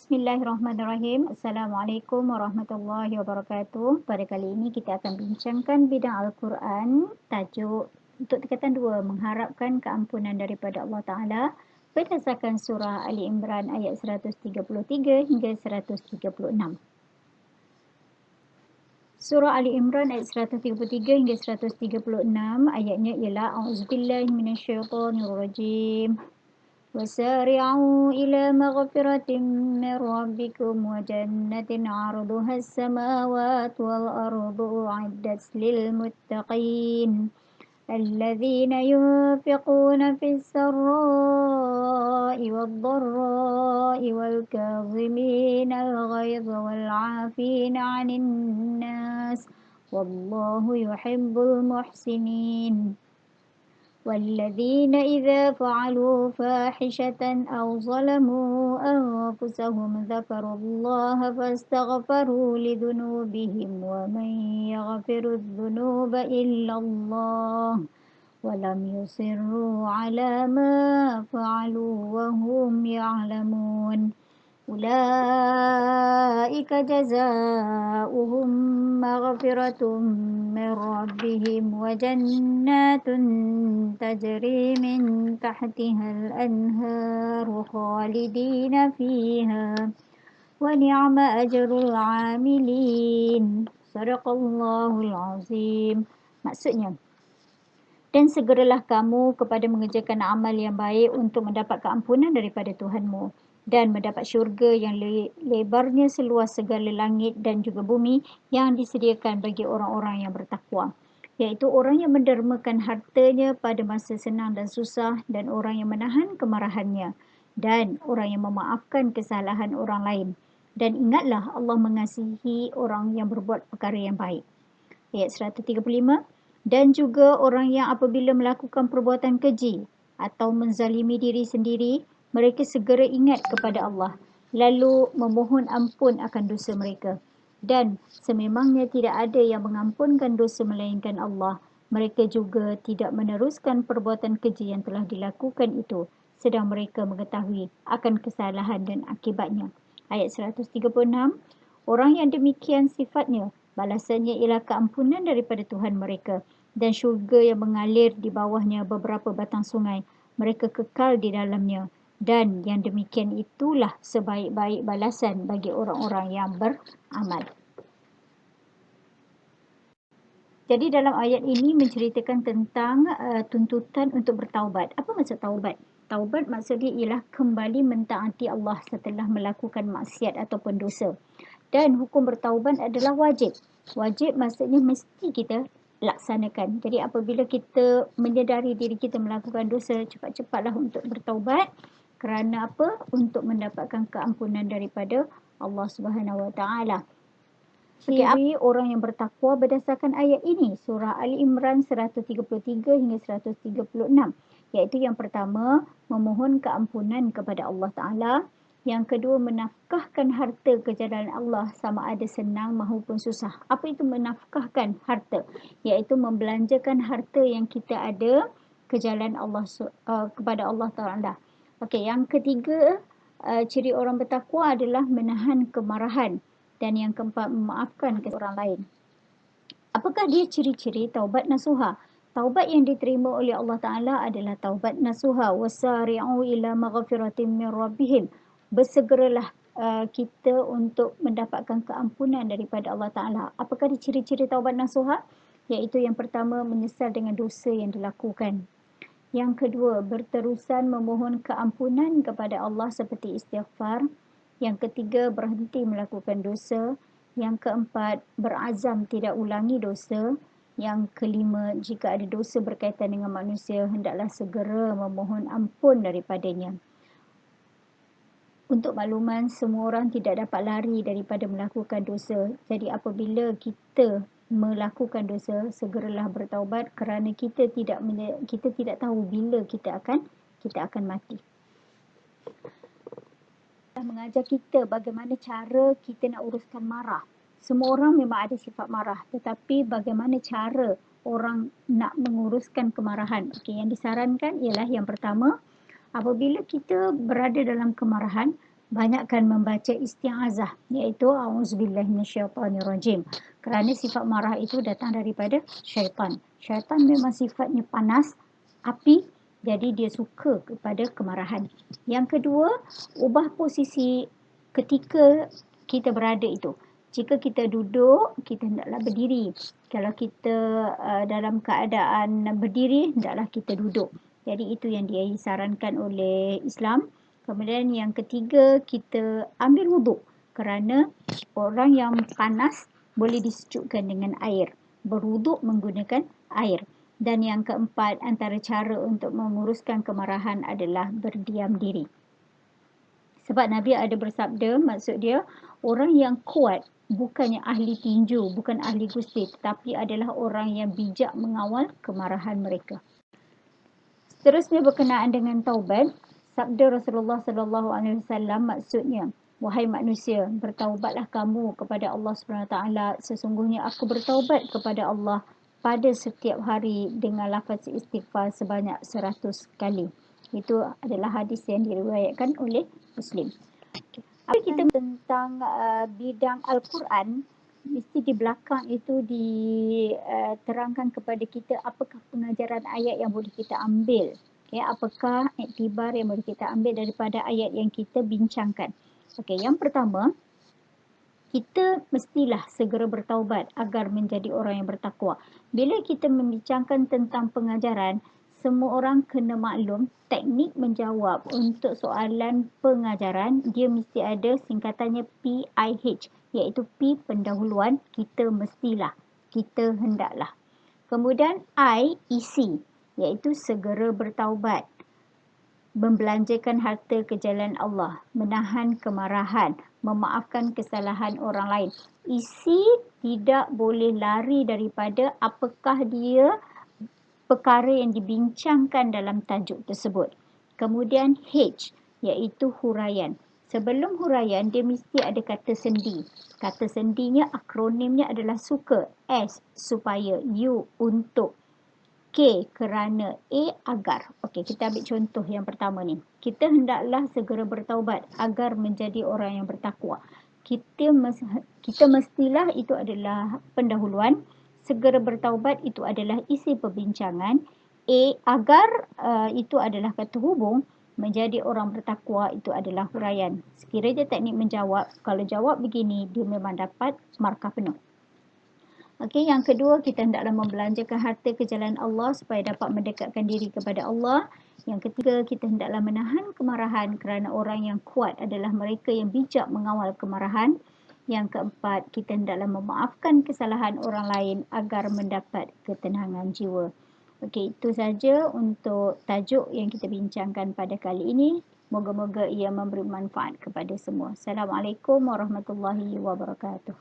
Bismillahirrahmanirrahim. Assalamualaikum warahmatullahi wabarakatuh. Pada kali ini kita akan bincangkan bidang Al-Quran. Tajuk untuk tingkatan 2, mengharapkan keampunan daripada Allah Ta'ala berdasarkan surah Ali Imran ayat 133 hingga 136. Surah Ali Imran ayat 133 hingga 136 ayatnya ialah A'udzubillahi minasyaitonirrajim. وسارعوا إلى مغفرة من ربكم وجنة عرضها السماوات والأرض أعدت للمتقين الذين ينفقون في السراء والضراء والكاظمين الغيظ والعافين عن الناس والله يحب المحسنين والذين إذا فعلوا فاحشة أو ظلموا أنفسهم ذكروا الله فاستغفروا لذنوبهم ومن يغفر الذنوب إلا الله ولم يصروا على ما فعلوا وهم يعلمون أولئك جزاؤهم مغفرة من ربهم وجنات تجري من تحتها الأنهار خالدين فيها ونعم أجر العاملين صدق الله العظيم. Maksudnya, dan segeralah kamu kepada mengerjakan amal yang baik untuk mendapat keampunan daripada Tuhanmu dan mendapat syurga yang lebarnya seluas segala langit dan juga bumi yang disediakan bagi orang-orang yang bertakwa, iaitu orang yang mendermakan hartanya pada masa senang dan susah dan orang yang menahan kemarahannya dan orang yang memaafkan kesalahan orang lain. Dan ingatlah Allah mengasihi orang yang berbuat perkara yang baik. Ayat 135. Dan juga orang yang apabila melakukan perbuatan keji atau menzalimi diri sendiri, mereka segera ingat kepada Allah, lalu memohon ampun akan dosa mereka. Dan sememangnya tidak ada yang mengampunkan dosa melainkan Allah. Mereka juga tidak meneruskan perbuatan keji yang telah dilakukan itu, sedang mereka mengetahui akan kesalahan dan akibatnya. Ayat 136. Orang yang demikian sifatnya, balasannya ialah keampunan daripada Tuhan mereka dan syurga yang mengalir di bawahnya beberapa batang sungai. Mereka kekal di dalamnya. Dan yang demikian itulah sebaik-baik balasan bagi orang-orang yang beramal. Jadi dalam ayat ini menceritakan tentang tuntutan untuk bertaubat. Apa maksud taubat? Taubat maksudnya ialah kembali mentaati Allah setelah melakukan maksiat ataupun dosa. Dan hukum bertaubat adalah wajib. Wajib maksudnya mesti kita laksanakan. Jadi apabila kita menyedari diri kita melakukan dosa, cepat-cepatlah untuk bertaubat. Kerana apa? Untuk mendapatkan keampunan daripada Allah Subhanahu Wa Taala. Ciri orang yang bertakwa berdasarkan ayat ini, surah Ali Imran 133 hingga 136. Iaitu yang pertama, memohon keampunan kepada Allah Ta'ala. Yang kedua, menafkahkan harta ke jalan Allah sama ada senang maupun susah. Apa itu menafkahkan harta? Iaitu membelanjakan harta yang kita ada ke jalan Allah, kepada Allah Ta'ala. Okey, yang ketiga, ciri orang bertakwa adalah menahan kemarahan. Dan yang keempat, memaafkan ke orang lain. Apakah dia ciri-ciri taubat nasuha? Taubat yang diterima oleh Allah Ta'ala adalah taubat nasuha. Wasari'u ila maghfiratin min rabbihim. Bersegeralah kita untuk mendapatkan keampunan daripada Allah Ta'ala. Apakah dia ciri-ciri taubat nasuha? Iaitu yang pertama, menyesal dengan dosa yang dilakukan. Yang kedua, berterusan memohon keampunan kepada Allah seperti istighfar. Yang ketiga, berhenti melakukan dosa. Yang keempat, berazam tidak ulangi dosa. Yang kelima, jika ada dosa berkaitan dengan manusia, hendaklah segera memohon ampun daripadanya. Untuk makluman, semua orang tidak dapat lari daripada melakukan dosa. Jadi apabila kita melakukan dosa, segeralah bertaubat kerana kita tidak tahu bila kita akan mati. Mengajar kita bagaimana cara kita nak uruskan marah. Semua orang memang ada sifat marah, tetapi bagaimana cara orang nak menguruskan kemarahan. Okey, yang disarankan ialah yang pertama, apabila kita berada dalam kemarahan, banyakkan membaca isti'azah, iaitu auzubillahi minasyaitanirrajim. Kerana sifat marah itu datang daripada syaitan. Syaitan memang sifatnya panas, api, jadi dia suka kepada kemarahan. Yang kedua, ubah posisi ketika kita berada itu. Jika kita duduk, kita hendaklah berdiri. Kalau kita dalam keadaan berdiri, hendaklah kita duduk. Jadi itu yang disarankan oleh Islam. Kemudian yang ketiga, kita ambil wuduk. Kerana orang yang panas boleh disejukkan dengan air. Berwuduk menggunakan air. Dan yang keempat, antara cara untuk menguruskan kemarahan adalah berdiam diri. Sebab Nabi ada bersabda, maksud dia, orang yang kuat bukannya ahli tinju, bukan ahli gusti, tetapi adalah orang yang bijak mengawal kemarahan mereka. Seterusnya berkenaan dengan taubat, sabda Rasulullah sallallahu alaihi wasallam maksudnya, wahai manusia, bertaubatlah kamu kepada Allah Subhanahu Wa Taala. Sesungguhnya aku bertaubat kepada Allah pada setiap hari dengan lafaz istighfar sebanyak 100 kali. Itu adalah hadis yang diriwayatkan oleh Muslim. Apa kita tentang bidang Al-Quran, mesti di belakang itu diterangkan kepada kita apakah pengajaran ayat yang boleh kita ambil. Okay, apakah iktibar yang boleh kita ambil daripada ayat yang kita bincangkan. Okay, yang pertama, kita mestilah segera bertaubat agar menjadi orang yang bertakwa. Bila kita membincangkan tentang pengajaran, semua orang kena maklum teknik menjawab untuk soalan pengajaran, dia mesti ada singkatannya PIH, iaitu P pendahuluan, kita mestilah, kita hendaklah. Kemudian I, isi, iaitu segera bertaubat, membelanjakan harta ke jalan Allah, menahan kemarahan, memaafkan kesalahan orang lain. Isi tidak boleh lari daripada apakah dia perkara yang dibincangkan dalam tajuk tersebut. Kemudian H, iaitu huraian. Sebelum huraian, dia mesti ada kata sendi. Kata sendinya, akronimnya adalah suka. S, supaya. U, untuk. K, kerana. A, agar. Okey, kita ambil contoh yang pertama ni. Kita hendaklah segera bertaubat agar menjadi orang yang bertakwa. Kita mestilah, itu adalah pendahuluan. Segera bertaubat itu adalah isi perbincangan. A, agar, itu adalah kata hubung. Menjadi orang bertakwa itu adalah huraian. Sekiranya teknik menjawab, kalau jawab begini, dia memang dapat markah penuh. Okey, yang kedua, kita hendaklah membelanjakan harta ke jalan Allah supaya dapat mendekatkan diri kepada Allah. Yang ketiga, kita hendaklah menahan kemarahan kerana orang yang kuat adalah mereka yang bijak mengawal kemarahan. Yang keempat, kita hendaklah memaafkan kesalahan orang lain agar mendapat ketenangan jiwa. Okey, itu saja untuk tajuk yang kita bincangkan pada kali ini. Moga-moga ia memberi manfaat kepada semua. Assalamualaikum warahmatullahi wabarakatuh.